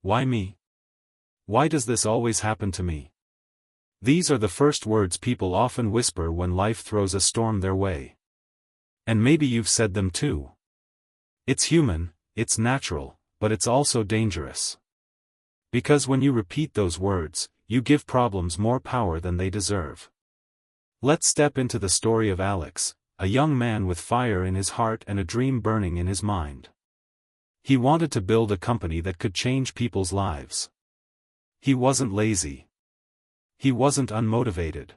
Why me? Why does this always happen to me? These are the first words people often whisper when life throws a storm their way. And maybe you've said them too. It's human, it's natural, but it's also dangerous. Because when you repeat those words, you give problems more power than they deserve. Let's step into the story of Alex, a young man with fire in his heart and a dream burning in his mind. He wanted to build a company that could change people's lives. He wasn't lazy. He wasn't unmotivated.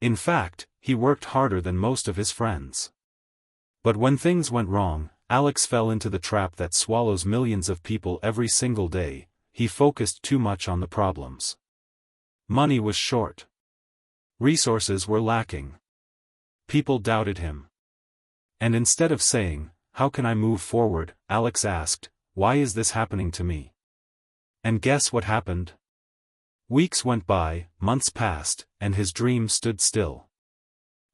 In fact, he worked harder than most of his friends. But when things went wrong, Alex fell into the trap that swallows millions of people every single day. He focused too much on the problems. Money was short. Resources were lacking. People doubted him. And instead of saying, "How can I move forward?" Alex asked, "Why is this happening to me?" And guess what happened? Weeks went by, months passed, and his dream stood still.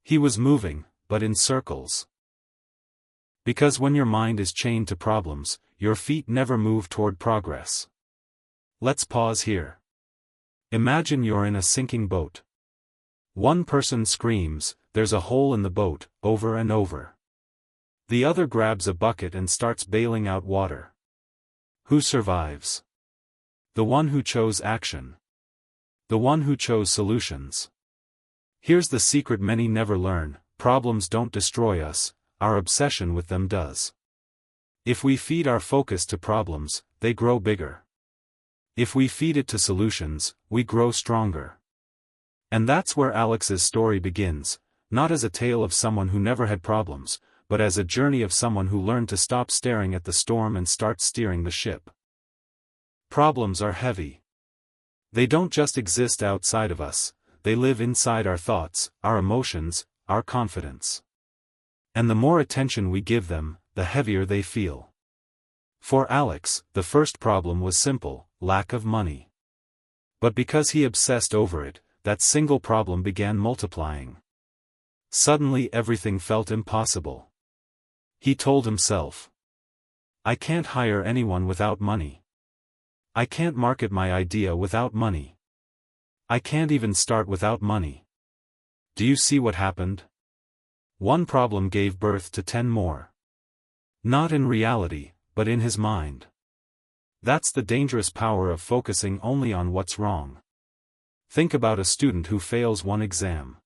He was moving, but in circles. Because when your mind is chained to problems, your feet never move toward progress. Let's pause here. Imagine you're in a sinking boat. One person screams, "There's a hole in the boat," over and over. The other grabs a bucket and starts bailing out water. Who survives? The one who chose action. The one who chose solutions. Here's the secret many never learn: problems don't destroy us, our obsession with them does. If we feed our focus to problems, they grow bigger. If we feed it to solutions, we grow stronger. And that's where Alex's story begins, not as a tale of someone who never had problems, but as a journey of someone who learned to stop staring at the storm and start steering the ship. Problems are heavy. They don't just exist outside of us, they live inside our thoughts, our emotions, our confidence. And the more attention we give them, the heavier they feel. For Alex, the first problem was simple: lack of money. But because he obsessed over it, that single problem began multiplying. Suddenly everything felt impossible. He told himself, "I can't hire anyone without money. I can't market my idea without money. I can't even start without money." Do you see what happened? One problem gave birth to 10 more. Not in reality, but in his mind. That's the dangerous power of focusing only on what's wrong. Think about a student who fails one exam.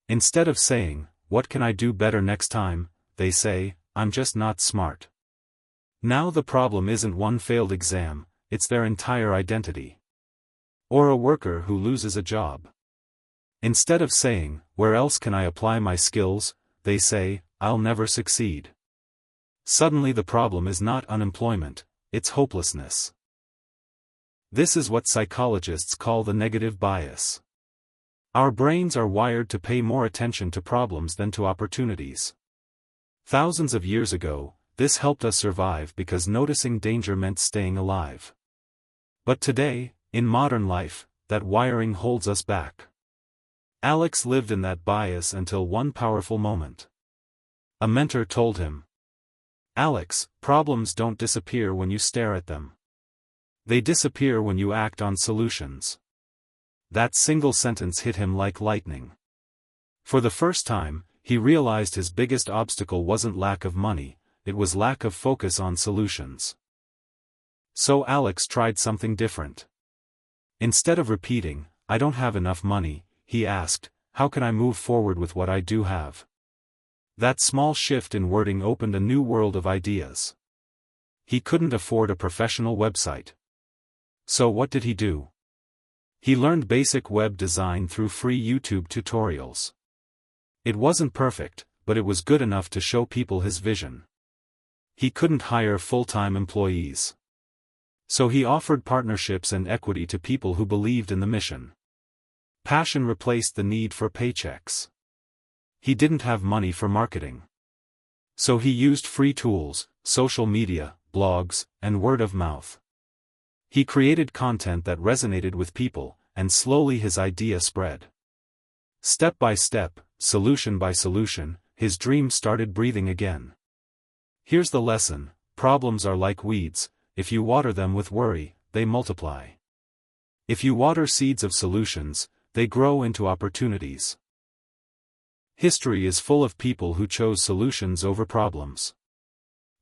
Instead of saying, "What can I do better next time?" they say, "I'm just not smart." Now the problem isn't one failed exam, it's their entire identity. Or a worker who loses a job. Instead of saying, "Where else can I apply my skills?" they say, "I'll never succeed." Suddenly the problem is not unemployment, it's hopelessness. This is what psychologists call the negative bias. Our brains are wired to pay more attention to problems than to opportunities. Thousands of years ago, this helped us survive because noticing danger meant staying alive. But today, in modern life, that wiring holds us back. Alex lived in that bias until one powerful moment. A mentor told him, "Alex, problems don't disappear when you stare at them. They disappear when you act on solutions." That single sentence hit him like lightning. For the first time, he realized his biggest obstacle wasn't lack of money, it was lack of focus on solutions. So Alex tried something different. Instead of repeating, "I don't have enough money," he asked, "How can I move forward with what I do have?" That small shift in wording opened a new world of ideas. He couldn't afford a professional website. So what did he do? He learned basic web design through free YouTube tutorials. It wasn't perfect, but it was good enough to show people his vision. He couldn't hire full-time employees. So he offered partnerships and equity to people who believed in the mission. Passion replaced the need for paychecks. He didn't have money for marketing. So he used free tools, social media, blogs, and word of mouth. He created content that resonated with people, and slowly his idea spread. Step by step, solution by solution, his dream started breathing again. Here's the lesson: problems are like weeds, if you water them with worry, they multiply. If you water seeds of solutions, they grow into opportunities. History is full of people who chose solutions over problems.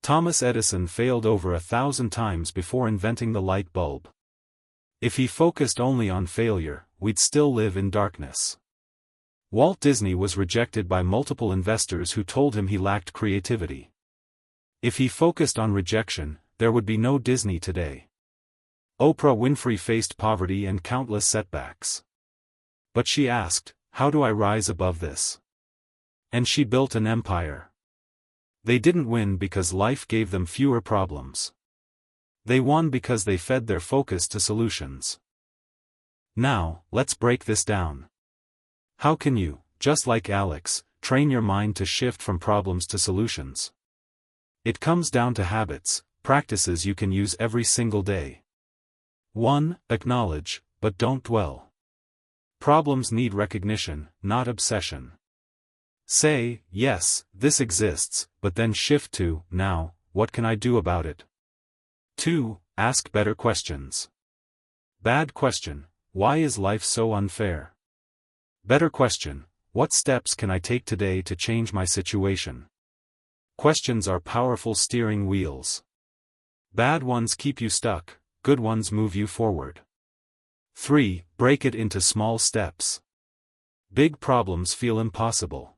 Thomas Edison failed over 1,000 times before inventing the light bulb. If he focused only on failure, we'd still live in darkness. Walt Disney was rejected by multiple investors who told him he lacked creativity. If he focused on rejection, there would be no Disney today. Oprah Winfrey faced poverty and countless setbacks. But she asked, "How do I rise above this?" And she built an empire. They didn't win because life gave them fewer problems. They won because they fed their focus to solutions. Now, let's break this down. How can you, just like Alex, train your mind to shift from problems to solutions? It comes down to habits, practices you can use every single day. 1. Acknowledge, but don't dwell. Problems need recognition, not obsession. Say, "Yes, this exists," but then shift to, "Now, what can I do about it?" 2. Ask better questions. Bad question: why is life so unfair? Better question: what steps can I take today to change my situation? Questions are powerful steering wheels. Bad ones keep you stuck, good ones move you forward. 3. Break it into small steps. Big problems feel impossible.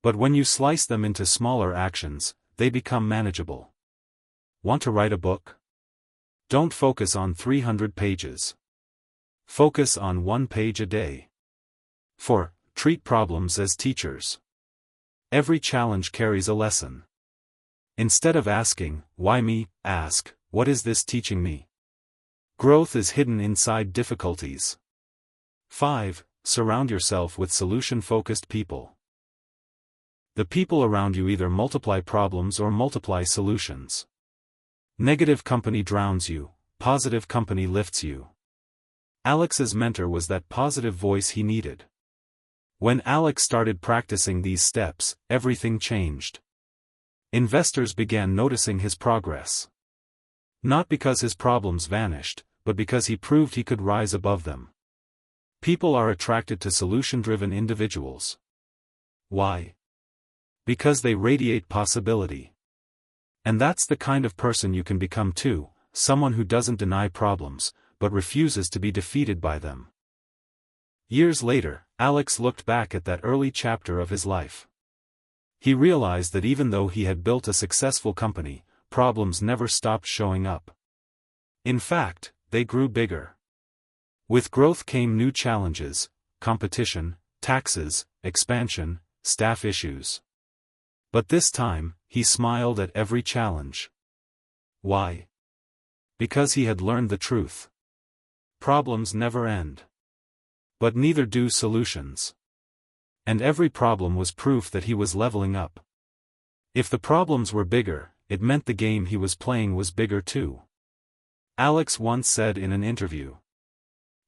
But when you slice them into smaller actions, they become manageable. Want to write a book? Don't focus on 300 pages. Focus on 1 page a day. 4. Treat problems as teachers. Every challenge carries a lesson. Instead of asking, "Why me?" ask, "What is this teaching me?" Growth is hidden inside difficulties. 5. Surround yourself with solution-focused people. The people around you either multiply problems or multiply solutions. Negative company drowns you, positive company lifts you. Alex's mentor was that positive voice he needed. When Alex started practicing these steps, everything changed. Investors began noticing his progress. Not because his problems vanished, but because he proved he could rise above them. People are attracted to solution-driven individuals. Why? Because they radiate possibility. And that's the kind of person you can become too, someone who doesn't deny problems, but refuses to be defeated by them. Years later, Alex looked back at that early chapter of his life. He realized that even though he had built a successful company, problems never stopped showing up. In fact, they grew bigger. With growth came new challenges: competition, taxes, expansion, staff issues. But this time, he smiled at every challenge. Why? Because he had learned the truth. Problems never end. But neither do solutions. And every problem was proof that he was leveling up. If the problems were bigger, it meant the game he was playing was bigger too. Alex once said in an interview,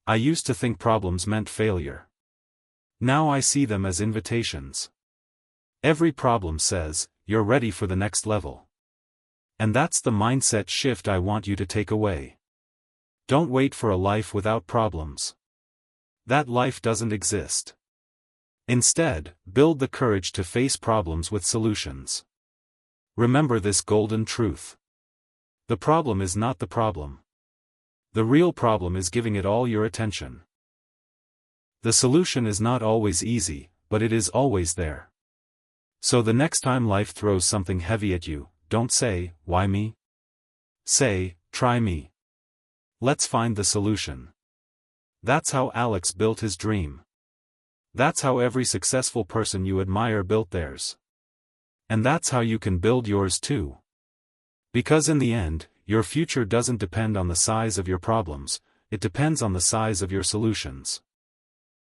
"I used to think problems meant failure. Now I see them as invitations. Every problem says, you're ready for the next level." And that's the mindset shift I want you to take away. Don't wait for a life without problems. That life doesn't exist. Instead, build the courage to face problems with solutions. Remember this golden truth. The problem is not the problem. The real problem is giving it all your attention. The solution is not always easy, but it is always there. So the next time life throws something heavy at you, don't say, "Why me?" Say, "Try me. Let's find the solution." That's how Alex built his dream. That's how every successful person you admire built theirs. And that's how you can build yours too. Because in the end, your future doesn't depend on the size of your problems, it depends on the size of your solutions.